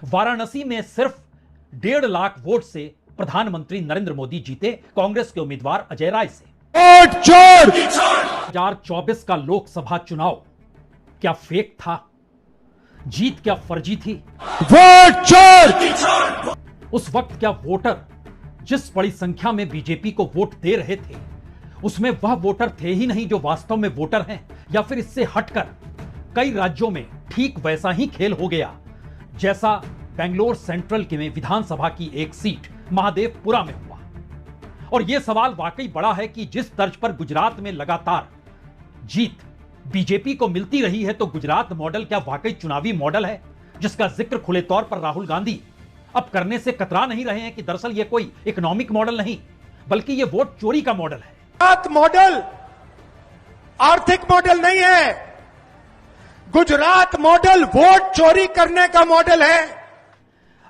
वाराणसी में सिर्फ 1.5 लाख वोट से प्रधानमंत्री नरेंद्र मोदी जीते कांग्रेस के उम्मीदवार अजय राय से। 2024 का लोकसभा चुनाव क्या फेक था? जीत क्या फर्जी थी? वोट चोर! उस वक्त क्या वोटर जिस बड़ी संख्या में बीजेपी को वोट दे रहे थे उसमें वह वोटर थे ही नहीं जो वास्तव में वोटर हैं, या फिर इससे हटकर कई राज्यों में ठीक वैसा ही खेल हो गया जैसा बेंगलोर सेंट्रल के में विधानसभा की एक सीट महादेवपुरा में हुआ? और यह सवाल वाकई बड़ा है कि जिस तर्ज पर गुजरात में लगातार जीत बीजेपी को मिलती रही है, तो गुजरात मॉडल क्या वाकई चुनावी मॉडल है जिसका जिक्र खुले तौर पर राहुल गांधी अब करने से कतरा नहीं रहे हैं कि दरअसल यह कोई इकोनॉमिक मॉडल नहीं बल्कि यह वोट चोरी का मॉडल है। गुजरात मॉडल आर्थिक मॉडल नहीं है, गुजरात मॉडल वोट चोरी करने का मॉडल है।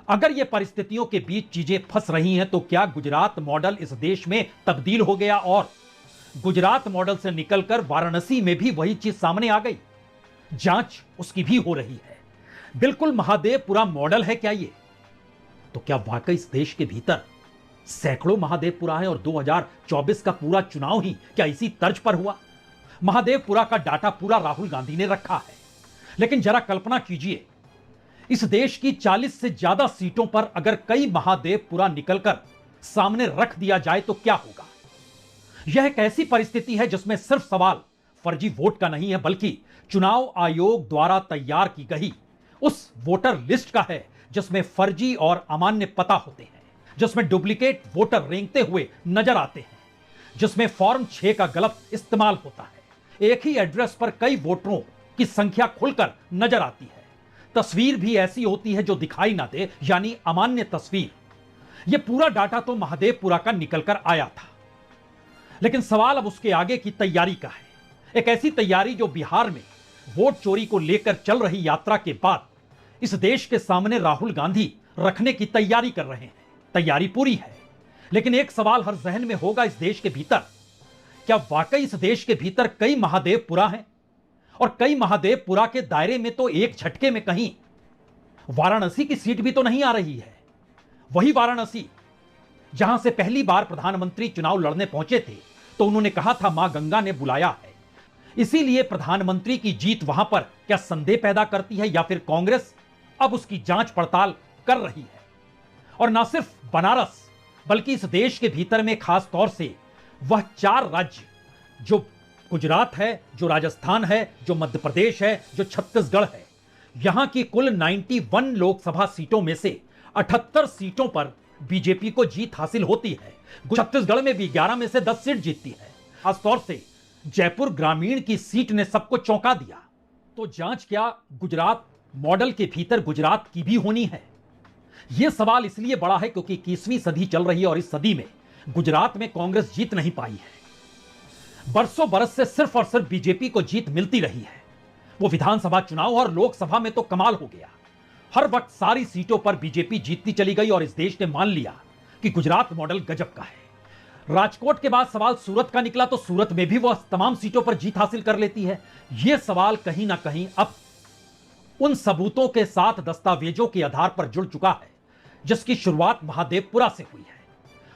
अगर ये परिस्थितियों के बीच चीजें फंस रही हैं तो क्या गुजरात मॉडल इस देश में तब्दील हो गया और गुजरात मॉडल से निकलकर वाराणसी में भी वही चीज सामने आ गई? जांच उसकी भी हो रही है। बिल्कुल महादेवपुरा मॉडल है क्या ये? तो क्या वाकई इस देश के भीतर सैकड़ों महादेवपुरा है और 2024 का पूरा चुनाव ही क्या इसी तर्ज पर हुआ? महादेवपुरा का डाटा पूरा राहुल गांधी ने रखा है, लेकिन जरा कल्पना कीजिए इस देश की 40 से ज्यादा सीटों पर अगर कई महादेवपुरा निकलकर सामने रख दिया जाए तो क्या होगा? यह एक ऐसी परिस्थिति है जिसमें सिर्फ सवाल फर्जी वोट का नहीं है बल्कि चुनाव आयोग द्वारा तैयार की गई उस वोटर लिस्ट का है जिसमें फर्जी और अमान्य पता होते हैं, जिसमें डुप्लीकेट वोटर रेंगते हुए नजर आते हैं, जिसमें फॉर्म 6 का गलत इस्तेमाल होता है, एक ही एड्रेस पर कई वोटरों की संख्या खुलकर नजर आती है, तस्वीर भी ऐसी होती है जो दिखाई ना दे, यानी अमान्य तस्वीर। यह पूरा डाटा तो महादेवपुरा का निकलकर आया था, लेकिन सवाल अब उसके आगे की तैयारी का है। एक ऐसी तैयारी जो बिहार में वोट चोरी को लेकर चल रही यात्रा के बाद इस देश के सामने राहुल गांधी रखने की तैयारी कर रहे हैं। तैयारी पूरी है, लेकिन एक सवाल हर जहन में होगा इस देश के भीतर, क्या वाकई इस देश के भीतर कई महादेवपुरा हैं? और कई महादेवपुरा के दायरे में तो एक झटके में कहीं वाराणसी की सीट भी तो नहीं आ रही है। वही वाराणसी जहां से पहली बार प्रधानमंत्री चुनाव लड़ने पहुंचे थे तो उन्होंने कहा था मां गंगा ने बुलाया है। इसीलिए प्रधानमंत्री की जीत वहां पर क्या संदेह पैदा करती है या फिर कांग्रेस अब उसकी जांच पड़ताल कर रही है? और ना सिर्फ बनारस बल्कि इस देश के भीतर में खास तौर से वह 4 राज्य जो गुजरात है, जो राजस्थान है, जो मध्य प्रदेश है, जो छत्तीसगढ़ है, यहां की कुल 91 लोकसभा सीटों में से 78 सीटों पर बीजेपी को जीत हासिल होती है। छत्तीसगढ़ में भी 11 में से 10 सीट जीतती है। खासतौर से जयपुर ग्रामीण की सीट ने सबको चौंका दिया। तो जांच क्या गुजरात मॉडल के भीतर गुजरात की भी होनी है? यह सवाल इसलिए बड़ा है क्योंकि 21वीं सदी चल रही है और इस सदी में गुजरात में कांग्रेस जीत नहीं पाई है। बरसों बरस से सिर्फ और सिर्फ बीजेपी को जीत मिलती रही है। वो विधानसभा चुनाव और लोकसभा में तो कमाल हो गया, हर वक्त सारी सीटों पर बीजेपी जीतती चली गई और इस देश ने मान लिया कि गुजरात मॉडल गजब का है। राजकोट के बाद सवाल सूरत का निकला तो सूरत में भी वह तमाम सीटों पर जीत हासिल कर लेती है। यह सवाल कहीं ना कहीं अब उन सबूतों के साथ दस्तावेजों के आधार पर जुड़ चुका है जिसकी शुरुआत महादेवपुरा से हुई है।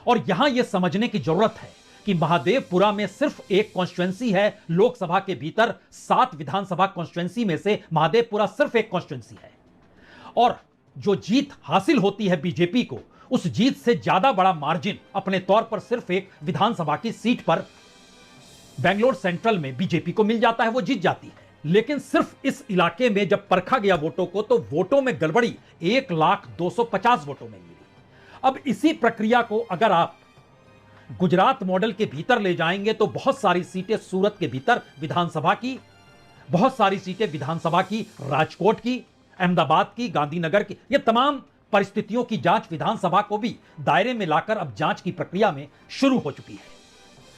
और यहां यह समझने की जरूरत है कि महादेवपुरा में सिर्फ एक कॉन्स्टिट्यूएंसी है। लोकसभा के भीतर 7 विधानसभा कॉन्स्टिट्यूएंसी में से महादेवपुरा सिर्फ एक कॉन्स्टिट्यूएंसी है और जो जीत हासिल होती है बीजेपी को, उस जीत से ज्यादा बड़ा मार्जिन अपने तौर पर सिर्फ एक विधानसभा की सीट पर बेंगलोर सेंट्रल में बीजेपी को मिल जाता है, वो जीत जाती है। लेकिन सिर्फ इस इलाके में जब परखा गया वोटों को तो वोटों में गड़बड़ी 1,250,000 वोटों में मिली। अब इसी प्रक्रिया को अगर आप गुजरात मॉडल के भीतर ले जाएंगे तो बहुत सारी सीटें सूरत के भीतर विधानसभा की, बहुत सारी सीटें विधानसभा की राजकोट की, अहमदाबाद की, गांधीनगर की, ये तमाम परिस्थितियों की जांच विधानसभा को भी दायरे में लाकर अब जांच की प्रक्रिया में शुरू हो चुकी है।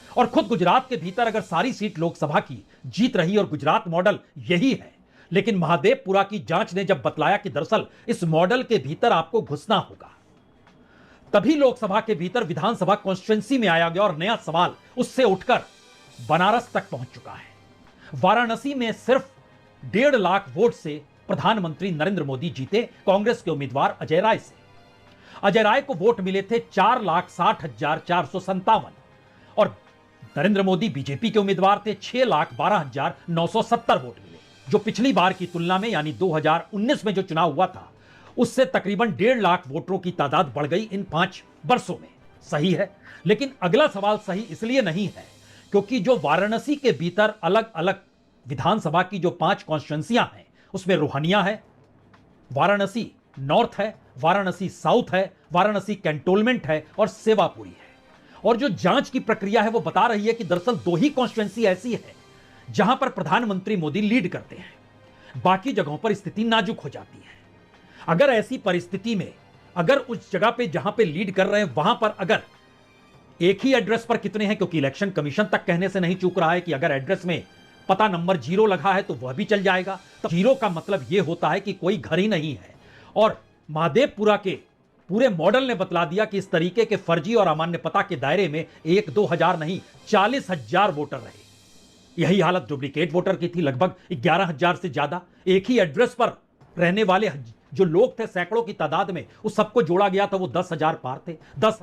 और खुद गुजरात के भीतर अगर सारी सीट लोकसभा की जीत रही और गुजरात मॉडल यही है, लेकिन महादेवपुरा की जांच ने जब बतलाया कि दरअसल इस मॉडल के भीतर आपको घुसना होगा, तभी लोकसभा के भीतर विधानसभा कॉन्स्टिट्यूएंसी में आया गया और नया सवाल उससे उठकर बनारस तक पहुंच चुका है। वाराणसी में सिर्फ 1.5 लाख वोट से प्रधानमंत्री नरेंद्र मोदी जीते कांग्रेस के उम्मीदवार अजय राय से। अजय राय को वोट मिले थे 4,60,457 और नरेंद्र मोदी बीजेपी के उम्मीदवार थे 6,12,970 वोट मिले, जो पिछली बार की तुलना में यानी 2019 में जो चुनाव हुआ था उससे तकरीबन 1.5 लाख वोटरों की तादाद बढ़ गई इन 5 वर्षों में। सही है, लेकिन अगला सवाल सही इसलिए नहीं है क्योंकि जो वाराणसी के भीतर अलग अलग विधानसभा की जो 5 कॉन्स्टिट्यूंसियां हैं उसमें रोहनिया है, वाराणसी नॉर्थ है, वाराणसी साउथ है, वाराणसी कैंटोनमेंट है और सेवापुरी है। और जो जांच की प्रक्रिया है वो बता रही है कि दरअसल 2 ही कॉन्स्टिट्यूंसी ऐसी है जहां पर प्रधानमंत्री मोदी लीड करते हैं, बाकी जगहों पर स्थिति नाजुक हो जाती है। अगर ऐसी परिस्थिति में अगर उस जगह पे जहां पे लीड कर रहे हैं वहां पर अगर एक ही एड्रेस पर कितने हैं, क्योंकि इलेक्शन कमीशन तक कहने से नहीं चूक रहा है कि अगर एड्रेस में पता नंबर 0 लगा है तो वह भी चल जाएगा, तो 0 का मतलब यह होता है कि कोई घर ही नहीं है। और महादेवपुरा के पूरे मॉडल ने बतला दिया कि इस तरीके के फर्जी और अमान्य पता के दायरे में 1-2 हजार नहीं 40,000 वोटर रहे। यही हालत डुप्लीकेट वोटर की थी, लगभग 11,000 से ज्यादा एक ही एड्रेस पर रहने वाले जो लोग थे सैकड़ों की तादाद में, उस सबको जोड़ा गया था वो 10,000 पार थे। 10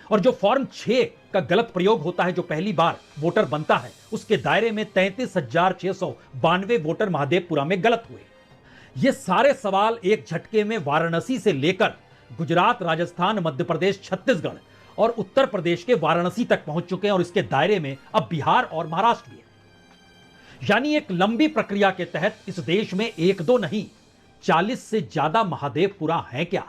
और जो फॉर्म 6 का गलत प्रयोग होता है, जो पहली बार वोटर बनता है, उसके दायरे में 33,692 वोटर महादेवपुरा में गलत हुए। ये सारे सवाल एक झटके में वाराणसी से लेकर गुजरात, राजस्थान, मध्य प्रदेश, छत्तीसगढ़ और उत्तर प्रदेश के वाराणसी तक पहुंच चुके हैं और इसके दायरे में अब बिहार और महाराष्ट्र भी है। यानी एक लंबी प्रक्रिया के तहत इस देश में 1-2 नहीं 40 से ज्यादा महादेवपुरा हैं क्या?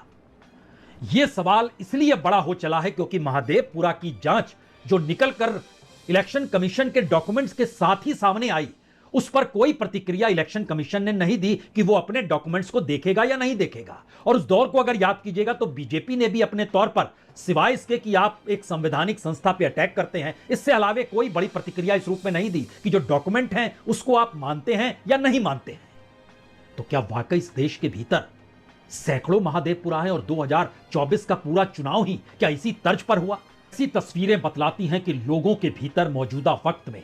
यह सवाल इसलिए बड़ा हो चला है क्योंकि महादेवपुरा की जांच जो निकलकर इलेक्शन कमीशन के डॉक्यूमेंट्स के साथ ही सामने आई, उस पर कोई प्रतिक्रिया इलेक्शन कमीशन ने नहीं दी कि वो अपने डॉक्यूमेंट्स को देखेगा या नहीं देखेगा। और उस दौर को अगर याद कीजिएगा तो बीजेपी ने भी अपने तौर पर सिवाय इसके कि आप एक संवैधानिक संस्था पे अटैक करते हैं, इससे अलावे कोई बड़ी प्रतिक्रिया इस रूप में नहीं दी कि जो डॉक्यूमेंट हैं उसको आप मानते हैं या नहीं मानते हैं। तो क्या वाकई इस देश के भीतर सैकड़ों महादेवपुरा है और 2024 का पूरा चुनाव ही क्या इसी तर्ज पर हुआ? ऐसी तस्वीरें बतलाती हैं कि लोगों के भीतर मौजूदा वक्त में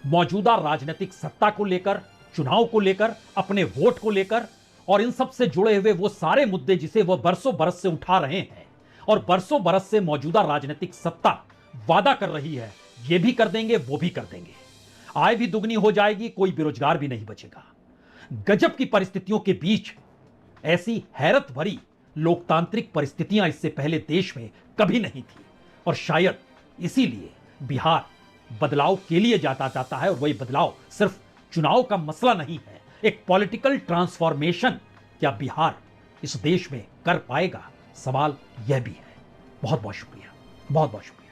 मौजूदा राजनीतिक सत्ता को लेकर, चुनाव को लेकर, अपने वोट को लेकर और इन सब से जुड़े हुए वो सारे मुद्दे जिसे वह बरसों बरस से उठा रहे हैं और बरसों बरस से मौजूदा राजनीतिक सत्ता वादा कर रही है, ये भी कर देंगे, वो भी कर देंगे, आय भी दुगनी हो जाएगी, कोई बेरोजगार भी नहीं बचेगा। गजब की परिस्थितियों के बीच ऐसी हैरत भरी लोकतांत्रिक परिस्थितियां इससे पहले देश में कभी नहीं थी और शायद इसीलिए बिहार बदलाव के लिए जाता है और वही बदलाव सिर्फ चुनाव का मसला नहीं है, एक पॉलिटिकल ट्रांसफॉर्मेशन क्या बिहार इस देश में कर पाएगा? सवाल यह भी है। बहुत बहुत शुक्रिया, बहुत बहुत शुक्रिया।